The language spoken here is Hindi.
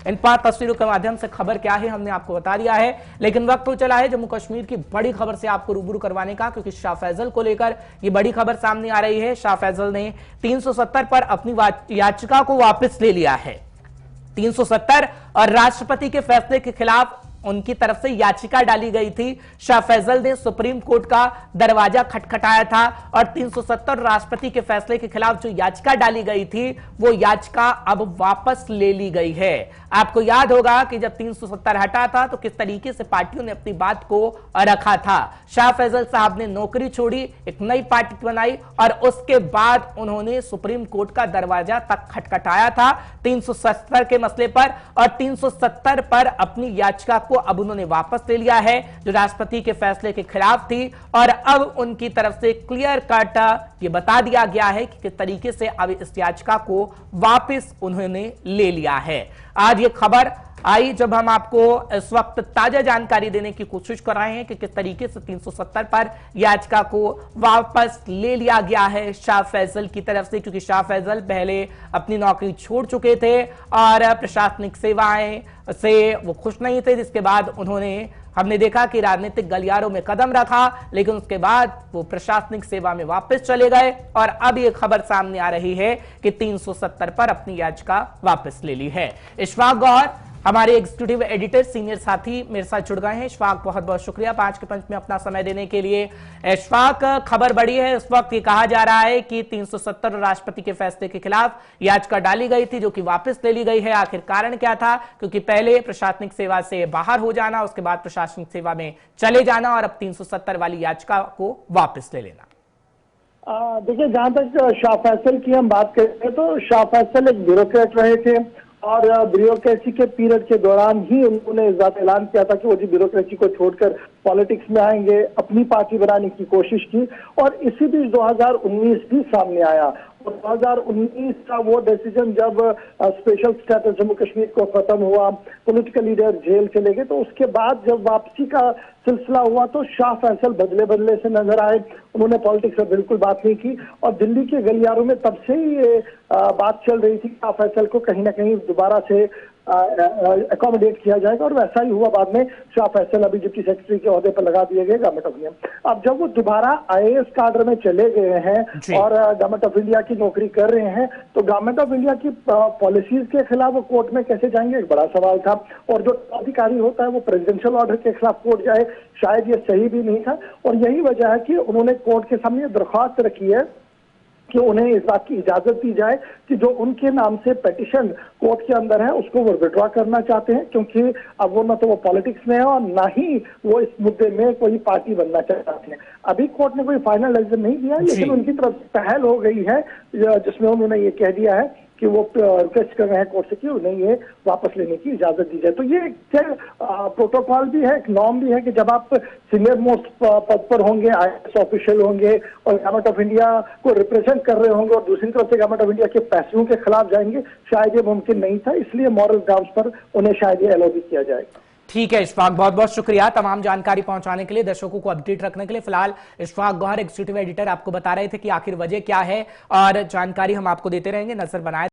इन 5 तस्वीरों के माध्यम से खबर क्या है हमने आपको बता दिया है, लेकिन वक्त तो चला है जम्मू कश्मीर की बड़ी खबर से आपको रूबरू करवाने का, क्योंकि शाह फैसल को लेकर ये बड़ी खबर सामने आ रही है। शाह फैसल ने 370 पर अपनी याचिका को वापस ले लिया है। 370 और राष्ट्रपति के फैसले के खिलाफ उनकी तरफ से याचिका डाली गई थी। शाह फैसल ने सुप्रीम कोर्ट का दरवाजा खटखटाया था और 370 राष्ट्रपति के फैसले के खिलाफ जो याचिका डाली गई थी वो याचिका अब वापस ले ली गई है। आपको याद होगा कि जब 370 हटा था तो किस तरीके से पार्टियों ने अपनी बात को रखा था। शाह फैसल साहब ने नौकरी छोड़ी, एक नई पार्टी बनाई और उसके बाद उन्होंने सुप्रीम कोर्ट का दरवाजा तक खटखटाया था 370 के मसले पर, और 370 पर अपनी याचिका को अब उन्होंने वापस ले लिया है जो राष्ट्रपति के फैसले के खिलाफ थी। और अब उनकी तरफ से क्लियर कट ये बता दिया गया है कि किस तरीके से अब इस याचिका को वापस उन्होंने ले लिया है। आज ये खबर आई जब हम आपको इस वक्त ताजा जानकारी देने की कोशिश कर रहे हैं कि किस तरीके से 370 पर याचिका को वापस ले लिया गया है शाह फैसल की तरफ से, क्योंकि शाह फैसल पहले अपनी नौकरी छोड़ चुके थे और प्रशासनिक सेवाएं से वो खुश नहीं थे, जिसके बाद हमने देखा कि राजनीतिक गलियारों में कदम रखा, लेकिन उसके बाद वो प्रशासनिक सेवा में वापस चले गए और अब ये खबर सामने आ रही है कि 370 पर अपनी याचिका वापस ले ली है। इशफाक गौहर हमारे एग्जीक्यूटिव एडिटर सीनियर साथी मेरे साथ जुड़ गए हैं। इशफाक, बहुत बहुत शुक्रिया 5 के पंच में अपना समय देने के लिए। इशफाक, खबर बड़ी है, इस वक्त ये कहा जा रहा है कि 370 राष्ट्रपति के फैसले के खिलाफ याचिका डाली गई थी जो कि वापस ले ली गई है। आखिर कारण क्या था? क्योंकि पहले प्रशासनिक सेवा से बाहर हो जाना, उसके बाद प्रशासनिक सेवा में चले जाना और अब 370 वाली याचिका को वापस ले लेना। देखिए, जहां तक शाह फैसल की हम बात करते हैं तो शाह फैसल एक ब्यूरोक्रेट रहे थे और ब्यूरोक्रेसी के पीरियड के दौरान ही उन्होंने इस बात ऐलान किया था कि वो जी ब्यूरोक्रेसी को छोड़कर पॉलिटिक्स में आएंगे, अपनी पार्टी बनाने की कोशिश की और इसी बीच 2019 भी सामने आया। और 2019 का वो डिसीजन जब स्पेशल स्टेटस जम्मू कश्मीर को खत्म हुआ, पॉलिटिकल लीडर जेल चले गए, तो उसके बाद जब वापसी का सिलसिला हुआ तो शाह फैसल बदले बदले से नजर आए। उन्होंने पॉलिटिक्स में बिल्कुल बात नहीं की और दिल्ली के गलियारों में तब से ही ये बात चल रही थी कि शाह फैसल को कहीं ना कहीं दोबारा से अकोमोडेट किया जाएगा और वैसा ही हुआ। बाद में शाह फैसल अभी डिप्टी सेक्रेटरी के ओहदे पर लगा दिए गए गवर्नमेंट ऑफ इंडिया। अब जब वो दोबारा आईएएस काडर में चले गए हैं और गवर्नमेंट ऑफ इंडिया की नौकरी कर रहे हैं तो गवर्नमेंट ऑफ इंडिया की पॉलिसीज के खिलाफ वो कोर्ट में कैसे जाएंगे, एक बड़ा सवाल था। और जो अधिकारी होता है वो प्रेसिडेंशियल ऑर्डर के खिलाफ कोर्ट जाए, शायद ये सही भी नहीं था। और यही वजह है कि उन्होंने कोर्ट के सामने दरख्वास्त रखी है कि उन्हें इस बात की इजाजत दी जाए कि जो उनके नाम से पिटीशन कोर्ट के अंदर है उसको वो विड्रॉ करना चाहते हैं, क्योंकि अब वो ना तो वो पॉलिटिक्स में है और ना ही वो इस मुद्दे में कोई पार्टी बनना चाहते हैं। अभी कोर्ट ने कोई फाइनल डिसीजन नहीं दिया, लेकिन उनकी तरफ से पहल हो गई है जिसमें उन्होंने ये कह दिया है कि वो रिक्वेस्ट कर रहे हैं कोर्ट से कि उन्हें ये वापस लेने की इजाजत दी जाए। तो ये एक प्रोटोकॉल भी है, एक नॉर्म भी है कि जब आप सीनियर मोस्ट पद पर होंगे, आईएएस ऑफिशियल होंगे और गवर्नमेंट ऑफ इंडिया को रिप्रेजेंट कर रहे होंगे और दूसरी तरफ से गवर्नमेंट ऑफ इंडिया के फैसलों के खिलाफ जाएंगे, शायद ये मुमकिन नहीं था, इसलिए मॉरल ग्राउंड्स पर उन्हें शायद ये अलाउ भी किया जाएगा। ठीक है इशफाक, बहुत बहुत शुक्रिया तमाम जानकारी पहुंचाने के लिए, दर्शकों को अपडेट रखने के लिए। फिलहाल इशफाक गौहर एग्जीक्यूटिव एडिटर आपको बता रहे थे कि आखिर वजह क्या है और जानकारी हम आपको देते रहेंगे, नजर बनाए।